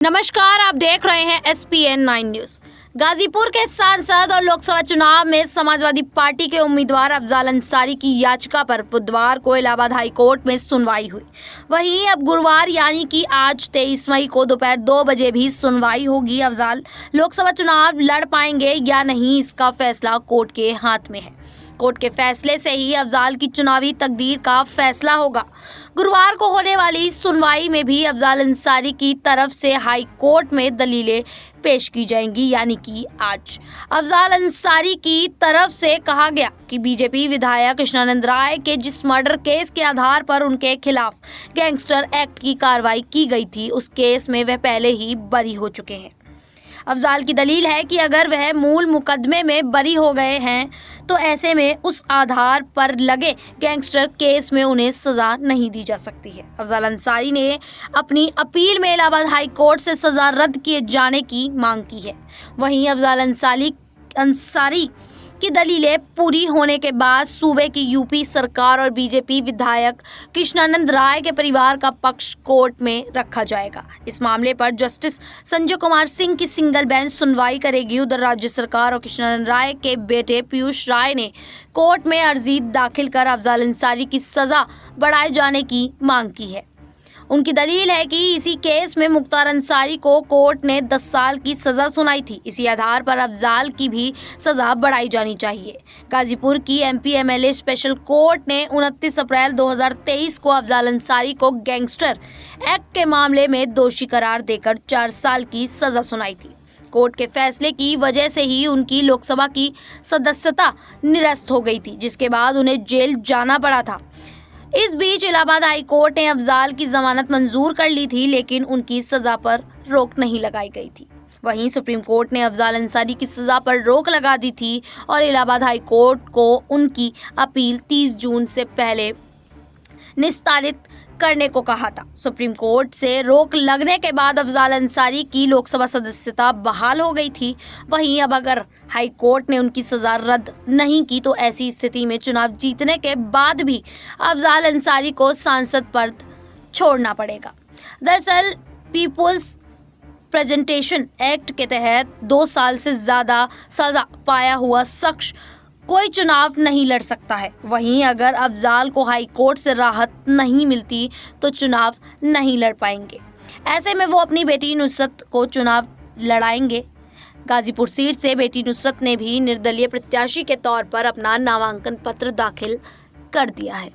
नमस्कार, आप देख रहे हैं SPN 9 न्यूज। गाजीपुर के सांसद और लोकसभा चुनाव में समाजवादी पार्टी के उम्मीदवार अफजाल अंसारी की याचिका पर बुधवार को इलाहाबाद हाई कोर्ट में सुनवाई हुई। वहीं अब गुरुवार यानी कि आज 23 मई को दोपहर 2 बजे भी सुनवाई होगी। अफजाल लोकसभा चुनाव लड़ पाएंगे या नहीं, इसका फैसला कोर्ट के हाथ में है। कोर्ट के फैसले से ही अफजाल की चुनावी तकदीर का फैसला होगा। गुरुवार को होने वाली सुनवाई में भी अफजाल अंसारी की तरफ से हाई कोर्ट में दलीलें पेश की जाएंगी, यानी कि आज अफजाल अंसारी की तरफ से कहा गया कि बीजेपी विधायक कृष्णानंद राय के जिस मर्डर केस के आधार पर उनके खिलाफ गैंगस्टर एक्ट की कार्रवाई की गई थी, उस केस में वह पहले ही बरी हो चुके हैं। अफजाल की दलील है कि अगर वह मूल मुकदमे में बरी हो गए हैं तो ऐसे में उस आधार पर लगे गैंगस्टर केस में उन्हें सजा नहीं दी जा सकती है। अफजाल अंसारी ने अपनी अपील में इलाहाबाद हाई कोर्ट से सजा रद्द किए जाने की मांग की है। वहीं अफजाल अंसारी की दलीलें पूरी होने के बाद सूबे की यूपी सरकार और बीजेपी विधायक कृष्णानंद राय के परिवार का पक्ष कोर्ट में रखा जाएगा। इस मामले पर जस्टिस संजय कुमार सिंह की सिंगल बेंच सुनवाई करेगी। उधर राज्य सरकार और कृष्णानंद राय के बेटे पीयूष राय ने कोर्ट में अर्जी दाखिल कर अफजाल अंसारी की सजा बढ़ाए जाने की मांग की है। उनकी दलील है कि इसी केस में मुख्तार अंसारी को कोर्ट ने 10 साल की सजा सुनाई थी। इसी आधार पर अफजाल की भी सजा बढ़ाई जानी चाहिए। गाजीपुर की MP MLA स्पेशल कोर्ट ने 29 अप्रैल 2023 को अफजाल अंसारी को गैंगस्टर एक्ट के मामले में दोषी करार देकर 4 साल की सजा सुनाई थी। कोर्ट के फैसले की वजह से ही उनकी लोकसभा की सदस्यता निरस्त हो गई थी, जिसके बाद उन्हें जेल जाना पड़ा था। इस बीच इलाहाबाद हाई कोर्ट ने अफजाल की जमानत मंजूर कर ली थी, लेकिन उनकी सजा पर रोक नहीं लगाई गई थी। वहीं सुप्रीम कोर्ट ने अफजाल अंसारी की सजा पर रोक लगा दी थी और इलाहाबाद हाई कोर्ट को उनकी अपील 30 जून से पहले निस्तारित करने को कहा था। सुप्रीम कोर्ट से रोक लगने के बाद अफजाल अंसारी की लोकसभा सदस्यता बहाल हो गई थी। वहीं अब अगर हाई कोर्ट ने उनकी सजा रद्द नहीं की तो ऐसी स्थिति में चुनाव जीतने के बाद भी अफजाल अंसारी को सांसद पद छोड़ना पड़ेगा। दरअसल पीपुल्स प्रेजेंटेशन एक्ट के तहत 2 साल से ज़्यादा सजा पाया हुआ शख्स कोई चुनाव नहीं लड़ सकता है। वहीं अगर अफजाल को हाई कोर्ट से राहत नहीं मिलती तो चुनाव नहीं लड़ पाएंगे। ऐसे में वो अपनी बेटी नुसरत को चुनाव लड़ाएंगे। गाजीपुर सीट से बेटी नुसरत ने भी निर्दलीय प्रत्याशी के तौर पर अपना नामांकन पत्र दाखिल कर दिया है।